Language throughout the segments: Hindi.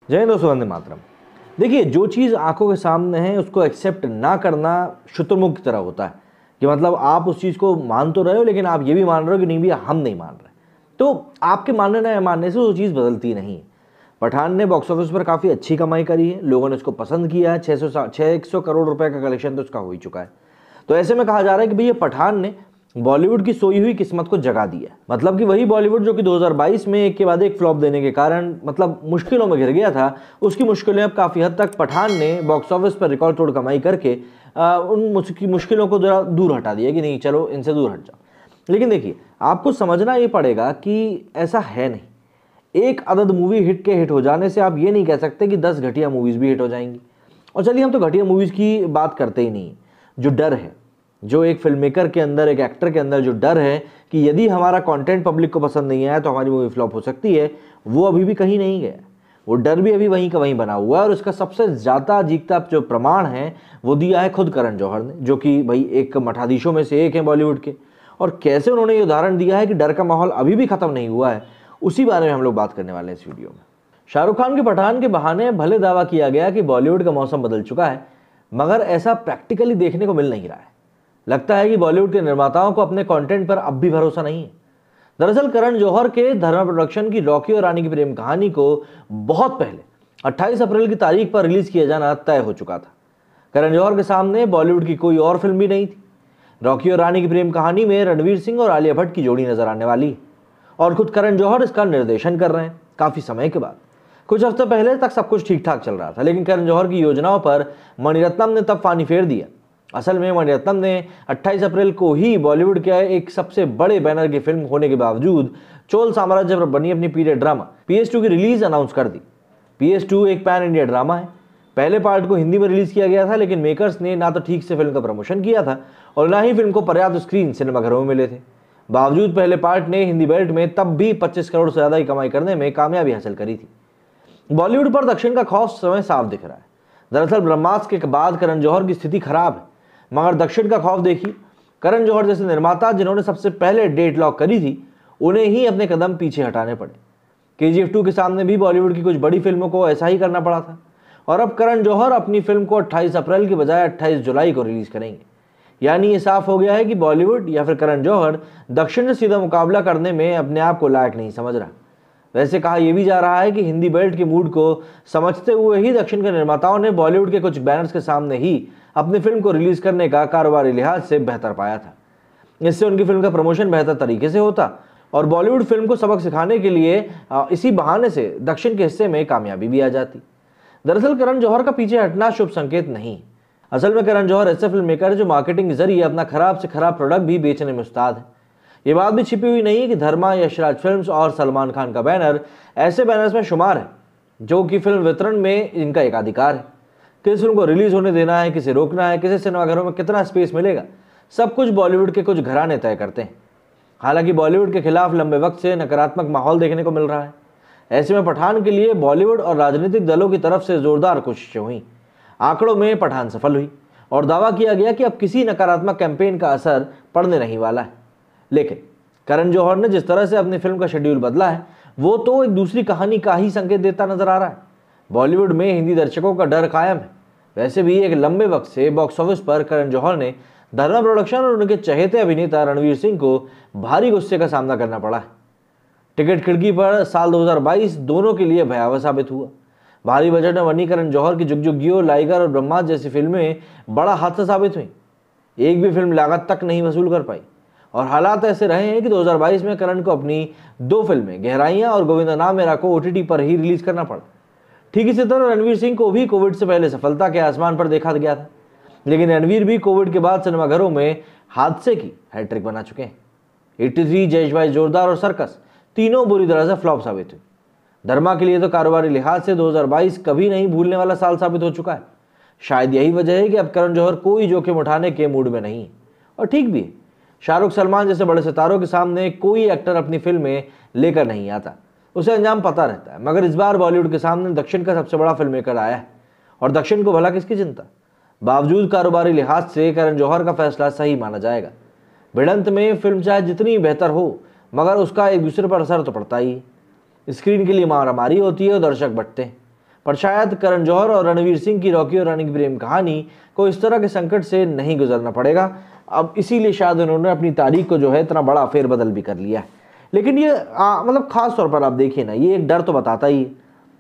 जय हिंद दोस्तों, वंदे मातरम। देखिए, जो चीज़ आंखों के सामने है उसको एक्सेप्ट ना करना शुतुरमुर्ग की तरह होता है कि मतलब आप उस चीज़ को मान तो रहे हो लेकिन आप ये भी मान रहे हो कि नहीं भैया हम नहीं मान रहे। तो आपके मानने ना मानने से वो चीज़ बदलती नहीं है। पठान ने बॉक्स ऑफिस पर काफ़ी अच्छी कमाई करी है, लोगों ने उसको पसंद किया है। 600 करोड़ रुपए का कलेक्शन तो उसका हो ही चुका है। तो ऐसे में कहा जा रहा है कि भैया पठान ने बॉलीवुड की सोई हुई किस्मत को जगा दिया। मतलब कि वही बॉलीवुड जो कि 2022 में एक के बाद एक फ्लॉप देने के कारण मतलब मुश्किलों में घिर गया था, उसकी मुश्किलें अब काफ़ी हद तक पठान ने बॉक्स ऑफिस पर रिकॉर्ड तोड़ कमाई करके उन मुश्किलों को जरा दूर हटा दिया कि नहीं चलो इनसे दूर हट जाओ। लेकिन देखिए, आपको समझना ये पड़ेगा कि ऐसा है नहीं। एक अदद मूवी हिट के हिट हो जाने से आप ये नहीं कह सकते कि 10 घटिया मूवीज़ भी हिट हो जाएंगी। और चलिए, हम तो घटिया मूवीज़ की बात करते ही नहीं। जो डर है, जो एक फिल्म मेकर के अंदर, एक एक्टर के अंदर जो डर है कि यदि हमारा कंटेंट पब्लिक को पसंद नहीं आया तो हमारी मूवी फ्लॉप हो सकती है, वो अभी भी कहीं नहीं गया। वो डर भी अभी वहीं का वहीं बना हुआ है। और उसका सबसे ज़्यादा जीता जो प्रमाण है वो दिया है खुद करण जौहर ने, जो कि भाई एक मठाधीशों में से एक हैं बॉलीवुड के। और कैसे उन्होंने ये उदाहरण दिया है कि डर का माहौल अभी भी ख़त्म नहीं हुआ है, उसी बारे में हम लोग बात करने वाले हैं इस वीडियो में। शाहरुख खान के पठान के बहाने भले दावा किया गया कि बॉलीवुड का मौसम बदल चुका है, मगर ऐसा प्रैक्टिकली देखने को मिल नहीं रहा है। लगता है कि बॉलीवुड के निर्माताओं को अपने कंटेंट पर अब भी भरोसा नहीं है। दरअसल करण जौहर के धर्मा प्रोडक्शन की रॉकी और रानी की प्रेम कहानी को बहुत पहले 28 अप्रैल की तारीख पर रिलीज किया जाना तय हो चुका था। करण जौहर के सामने बॉलीवुड की कोई और फिल्म भी नहीं थी। रॉकी और रानी की प्रेम कहानी में रणवीर सिंह और आलिया भट्ट की जोड़ी नजर आने वाली है और खुद करण जौहर इसका निर्देशन कर रहे हैं काफी समय के बाद। कुछ हफ्ते पहले तक सब कुछ ठीक ठाक चल रहा था, लेकिन करण जौहर की योजनाओं पर मणिरत्नम ने तब पानी फेर दिया। असल में मणिरत्नम ने 28 अप्रैल को ही बॉलीवुड के एक सबसे बड़े बैनर की फिल्म होने के बावजूद चोल साम्राज्य पर बनी अपनी पीरियड ड्रामा PS2 की रिलीज अनाउंस कर दी। PS2 एक पैन इंडिया ड्रामा है। पहले पार्ट को हिंदी में रिलीज किया गया था, लेकिन मेकर्स ने ना तो ठीक से फिल्म का प्रमोशन किया था और ना ही फिल्म को पर्याप्त स्क्रीन सिनेमाघरों में मिले थे। बावजूद पहले पार्ट ने हिंदी बेल्ट में तब भी 25 करोड़ से ज़्यादा की कमाई करने में कामयाबी हासिल करी थी। बॉलीवुड पर दक्षिण का खौफ समय साफ दिख रहा है। दरअसल ब्रह्मास्त्र के बाद करण जौहर की स्थिति खराब है, मगर दक्षिण का खौफ देखिए। करण जौहर जैसे निर्माता जिन्होंने सबसे पहले डेट लॉक करी थी, उन्हें ही अपने कदम पीछे हटाने पड़े। KGF 2 के सामने भी बॉलीवुड की कुछ बड़ी फिल्मों को ऐसा ही करना पड़ा था। और अब करण जौहर अपनी फिल्म को 28 अप्रैल की बजाय 28 जुलाई को रिलीज करेंगे। यानी ये साफ हो गया है कि बॉलीवुड या फिर करण जौहर दक्षिण से सीधा मुकाबला करने में अपने आप को लायक नहीं समझ रहा। वैसे कहा यह भी जा रहा है कि हिंदी बेल्ट के मूड को समझते हुए ही दक्षिण के निर्माताओं ने बॉलीवुड के कुछ बैनर्स के सामने ही अपनी फिल्म को रिलीज करने का कारोबारी लिहाज से बेहतर पाया था। इससे उनकी फिल्म का प्रमोशन बेहतर तरीके से होता और बॉलीवुड फिल्म को सबक सिखाने के लिए इसी बहाने से दक्षिण के हिस्से में कामयाबी भी आ जाती। दरअसल करण जौहर का पीछे हटना शुभ संकेत नहीं। असल में करण जौहर ऐसे फिल्म मेकर है जो मार्केटिंग के जरिए अपना खराब से खराब प्रोडक्ट भी बेचने में उस्ताद है। ये बात भी छिपी हुई नहीं है कि धर्मा, यशराज फिल्म्स और सलमान खान का बैनर ऐसे बैनर्स में शुमार है जो कि फिल्म वितरण में इनका एकाधिकार है। किस फिल्म को रिलीज होने देना है, किसे रोकना है, किसे सिनेमाघरों में कितना स्पेस मिलेगा, सब कुछ बॉलीवुड के कुछ घराने तय करते हैं। हालांकि बॉलीवुड के खिलाफ लंबे वक्त से नकारात्मक माहौल देखने को मिल रहा है। ऐसे में पठान के लिए बॉलीवुड और राजनीतिक दलों की तरफ से जोरदार कोशिशें हुई। आंकड़ों में पठान सफल हुई और दावा किया गया कि अब किसी नकारात्मक कैंपेन का असर पड़ने नहीं वाला है। लेकिन करण जौहर ने जिस तरह से अपनी फिल्म का शेड्यूल बदला है, वो तो एक दूसरी कहानी का ही संकेत देता नजर आ रहा है। बॉलीवुड में हिंदी दर्शकों का डर कायम है। वैसे भी एक लंबे वक्त से बॉक्स ऑफिस पर करण जौहर ने धर्मा प्रोडक्शन और उनके चहेते अभिनेता रणवीर सिंह को भारी गुस्से का सामना करना पड़ा है। टिकट खिड़की पर साल 2022 दोनों के लिए भयावह साबित हुआ। भारी बजट में बनी करण जौहर की जुग जुग जियो, लाइगर और ब्रह्मास्त्र जैसी फिल्में बड़ा हादसा साबित हुई। एक भी फिल्म लागत तक नहीं वसूल कर पाई और हालात ऐसे रहे हैं कि 2022 में करण को अपनी 2 फिल्में गहराइयां और गोविंदा नाम मेरा को OTT पर ही रिलीज करना पड़ा। ठीक इसी तरह रणवीर सिंह को भी कोविड से पहले सफलता के आसमान पर देखा गया था, लेकिन रणवीर भी कोविड के बाद सिनेमाघरों में हादसे की हैट्रिक बना चुके हैं। 83, जय भाई जोरदार और सर्कस तीनों बुरी तरह से फ्लॉप साबित हुई। धर्मा के लिए तो कारोबारी लिहाज से 2022 कभी नहीं भूलने वाला साल साबित हो चुका है। शायद यही वजह है कि अब करण जौहर कोई जोखिम उठाने के मूड में नहीं है। और ठीक भी है, शाहरुख, सलमान जैसे बड़े सितारों के सामने कोई एक्टर अपनी फिल्में लेकर नहीं आता, उसे अंजाम पता रहता है। मगर इस बार बॉलीवुड के सामने दक्षिण का सबसे बड़ा फिल्म मेकर आया है और दक्षिण को भला किसकी चिंता। बावजूद कारोबारी लिहाज से करण जौहर का फैसला सही माना जाएगा। भिड़ंत में फिल्म चाहे जितनी बेहतर हो, मगर उसका एक दूसरे पर असर तो पड़ता ही है। स्क्रीन के लिए मारामारी होती है और दर्शक बटते हैं। पर शायद करण जौहर और रणवीर सिंह की रॉकी और रानी की प्रेम कहानी को इस तरह के संकट से नहीं गुजरना पड़ेगा। अब इसीलिए शायद उन्होंने अपनी तारीख को जो है इतना बड़ा फेरबदल भी कर लिया है। लेकिन ये मतलब खास तौर पर आप देखिए ना, ये एक डर तो बताता ही है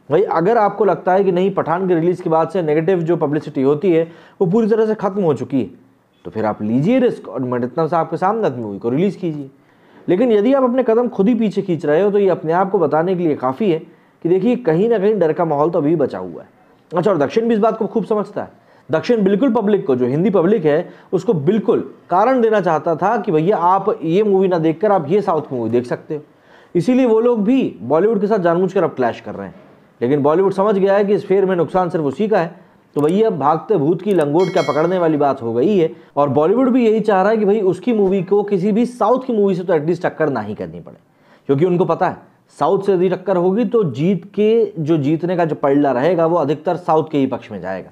भाई। अगर आपको लगता है कि नहीं, पठान के रिलीज के बाद से नेगेटिव जो पब्लिसिटी होती है वो पूरी तरह से खत्म हो चुकी है, तो फिर आप लीजिए रिस्क और मणिरत्नम साहब के सामने मूवी को रिलीज कीजिए। लेकिन यदि आप अपने कदम खुद ही पीछे खींच रहे हो तो ये अपने आप को बताने के लिए काफ़ी है कि देखिए कहीं ना कहीं डर का माहौल तो अभी भी बचा हुआ है। अच्छा, और दक्षिण भी इस बात को खूब समझता है। दक्षिण बिल्कुल पब्लिक को, जो हिंदी पब्लिक है उसको बिल्कुल कारण देना चाहता था कि भैया आप ये मूवी ना देखकर आप ये साउथ की मूवी देख सकते हो। इसीलिए वो लोग भी बॉलीवुड के साथ जानबूझकर अब क्लैश कर रहे हैं। लेकिन बॉलीवुड समझ गया है कि इस फेर में नुकसान सिर्फ उसी का है, तो भैया भागते भूत की लंगोट क्या पकड़ने वाली बात हो गई है। और बॉलीवुड भी यही चाह रहा है कि भाई उसकी मूवी को किसी भी साउथ की मूवी से तो एटलीस्ट टक्कर ना ही करनी पड़े, क्योंकि उनको पता है साउथ से यदि टक्कर होगी तो जीतने का जो पलड़ा रहेगा वो अधिकतर साउथ के ही पक्ष में जाएगा।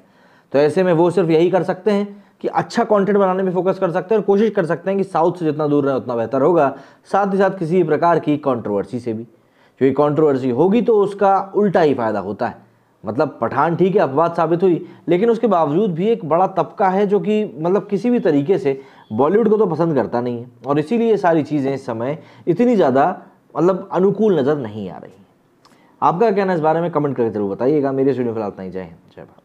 तो ऐसे में वो सिर्फ यही कर सकते हैं कि अच्छा कंटेंट बनाने में फोकस कर सकते हैं और कोशिश कर सकते हैं कि साउथ से जितना दूर रहे उतना बेहतर होगा। साथ ही साथ किसी भी प्रकार की कंट्रोवर्सी से भी, क्योंकि कंट्रोवर्सी होगी तो उसका उल्टा ही फायदा होता है। मतलब पठान ठीक है अपवाद साबित हुई, लेकिन उसके बावजूद भी एक बड़ा तबका है जो कि मतलब किसी भी तरीके से बॉलीवुड को तो पसंद करता नहीं है, और इसीलिए ये सारी चीज़ें इस समय इतनी ज़्यादा मतलब अनुकूल नज़र नहीं आ रही। आपका क्या कहना है इस बारे में कमेंट करके जरूर बताइएगा। मेरे वीडियो फिलहाल इतना ही। जय हिंद, जय भारत।